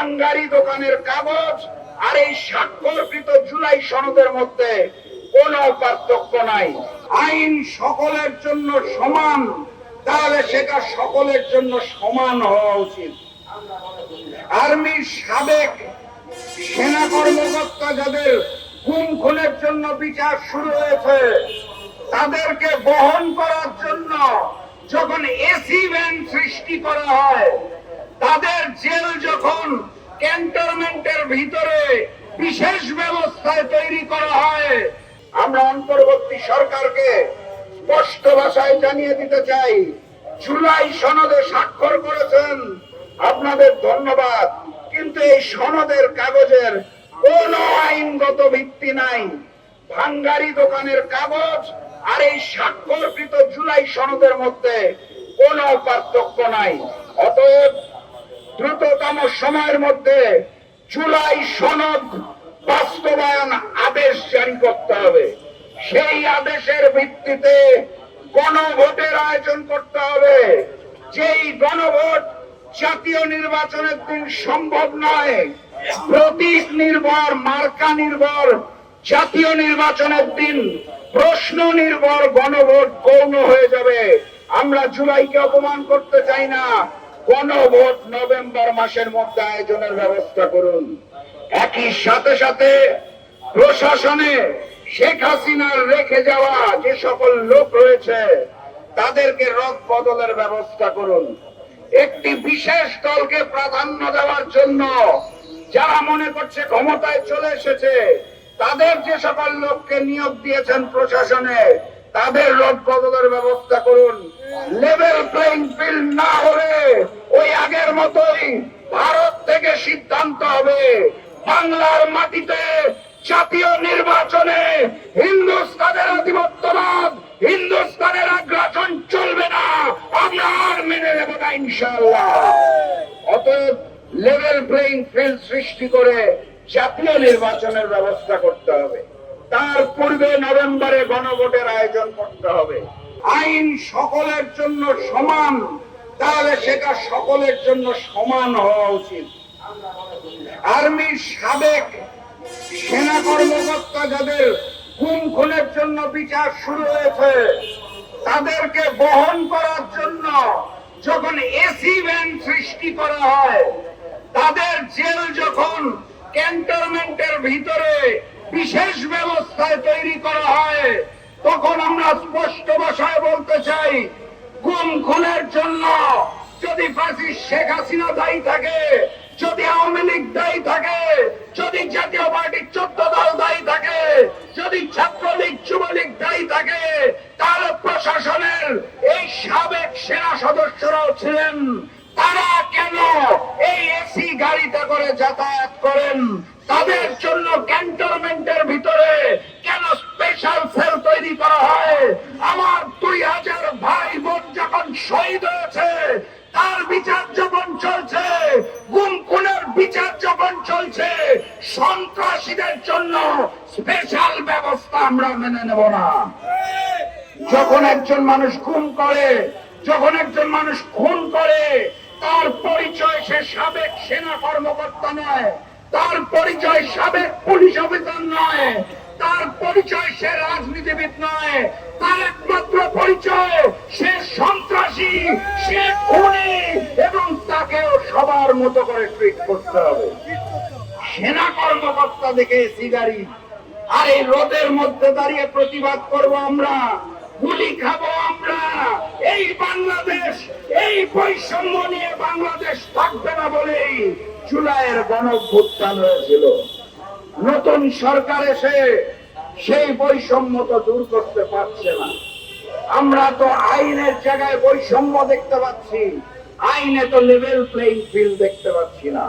ভাঙ্গারি দোকানের কাগজ আর এই স্বাক্ষরকৃত জুলাই সনদের মধ্যে কোনো পার্থক্য নাই। আইন সকলের জন্য সমান, তাহলে সেটা সকলের জন্য সমান হওয়া উচিত। আর্মির সাবেক সেনা কর্মকর্তা যাদের গুম খুনের জন্য বিচার শুরু হয়েছে, তাদেরকে বহন করার জন্য যখন এসি ভ্যান সৃষ্টি করা হয়, তাদের জেল যখন ক্যান্টনমেন্টের ভিতরে বিশেষ ব্যবস্থায় তৈরি করা হয়, আমরা অন্তর্বর্তী সরকারকে স্পষ্ট ভাষায় জানিয়ে দিতে চাই, জুলাই সনদে স্বাক্ষর করেছেন, আপনাদের ধন্যবাদ, কিন্তু এই সনদের কাগজের কোনো আইনগত ভিত্তি নাই। ভাঙ্গারি দোকানের কাগজ আর এই স্বাক্ষরকৃত জুলাই সনদের মধ্যে কোনো পার্থক্য নাই। অতএব দ্রুততম সময়ের মধ্যে জুলাই সনদ বাস্তবায়ন আদেশ জারি করতে হবে। সেই আদেশের ভিত্তিতে গণভোটের আয়োজন করতে হবে। যেই গণভোট জাতীয় নির্বাচনের দিন সম্ভব নয়, প্রতীক নির্ভর, মার্কা নির্ভর জাতীয় নির্বাচনের দিন প্রশ্ন নির্ভর গণভোট গৌণ হয়ে যাবে। আমরা জুলাইকে অপমান করতে চাই না। গণভোট নভেম্বর মাসের মধ্যে আয়োজনের ব্যবস্থা করুন। একই সাথে সাথে প্রশাসনে শেখ হাসিনার রেখে যাওয়া যে সকল লোক রয়েছে, তাদেরকে রদ বদলের ব্যবস্থা করুন। একটি বিশেষ দলকে প্রাধান্য দেওয়ার জন্য যারা মনে করছে ক্ষমতায় চলে এসেছে, তাদের যে সকল লোককে নিয়োগ দিয়েছেন প্রশাসনে, তাদের রদ বদলের ব্যবস্থা করুন। লেভেল প্লেইং ফিল্ড না হলে ওই আগের মতোই ভারত থেকে সিদ্ধান্ত হবে বাংলার মাটিতে জাতীয় নির্বাচনে হিন্দুস্তানের আধিপত্যবাদ, হিন্দুস্তানের আগ্রাসন চলবে না। আমরা আর মেনে নেব না ইনশাআল্লাহ। অতএব লেভেল প্লেইং ফিল্ড সৃষ্টি করে জাতীয় নির্বাচনের ব্যবস্থা করতে হবে। তার পূর্বে নভেম্বরে গণভোটের আয়োজন করতে হবে। আইন সকলের জন্য সমান, তাহলে সেটা সকলের জন্য সমান হওয়া উচিত। আর্মির সাবেক সেনা কর্মকর্তা যাদের গুম খুনের জন্য বিচার শুরু হয়েছে, তাদেরকে বহন করার জন্য যখন এসি ভ্যান সৃষ্টি করা হয়, তাদের জেল যখন ক্যান্টনমেন্টের ভিতরে বিশেষ ব্যবস্থায় তৈরি করা হয়, তখন আমরা স্পষ্ট ভাষায় বলতে চাই, গুম খুনের জন্য যদি ফ্যাসিস্ট শেখ হাসিনা দায়ী থাকে, যদি আওয়ামী লীগ দায়ী থাকে, যদি জাতীয় পার্টির 14 দল দায়ী থাকে, যদি ছাত্রলীগ যুবলীগ দায়ী থাকে, তাহলে প্রশাসনের এই সাবেক সেনা সদস্যরাও ছিলেন। তারা কেন এই এসি গাড়িতে করে যাতায়াত করেন? তাদের জন্য ক্যান্টনমেন্টের ভিতরে কেন স্পেশাল সেল তৈরি করা হয়? আমার 2000 ভাই বোন যখন শহীদ হয়েছে, তার বিচার যখন চলছে, গুম খুনের বিচার যখন চলছে, সন্ত্রাসীদের জন্য স্পেশাল ব্যবস্থা আমরা মেনে নেব না। যখন একজন মানুষ গুম করে, যখন একজন মানুষ খুন করে, তার পরিচয় সে সাবেক সেনা কর্মকর্তা নয়, তার পরিচয় সাবেক পুলিশ অফিসার নয়, তার পরিচয় সে রাজনীতিবিদ নয়, তার একমাত্র পরিচয় সে সন্ত্রাসী, সে খুনি, এবং তাকেও সবার মতো করে ট্রিট করতে হবে। সেনা কর্মকর্তা দেখে সিগারি, আর এই রোদের মধ্যে দাঁড়িয়ে প্রতিবাদ করব আমরা, গুলি খাবো আমরা। এই বাংলাদেশ, এই বৈষম্য নিয়ে বাংলাদেশ থাকবে না বলেই জুলাইয়ের গণঅভ্যুত্থান হয়েছিল। নতুন সরকার এসে সেই বৈষম্য তো দূর করতে পারছে না। আমরা তো আইনের জায়গায় বৈষম্য দেখতে পাচ্ছি, আইনে তো লেভেল প্লেইং ফিল্ড দেখতে পাচ্ছি না।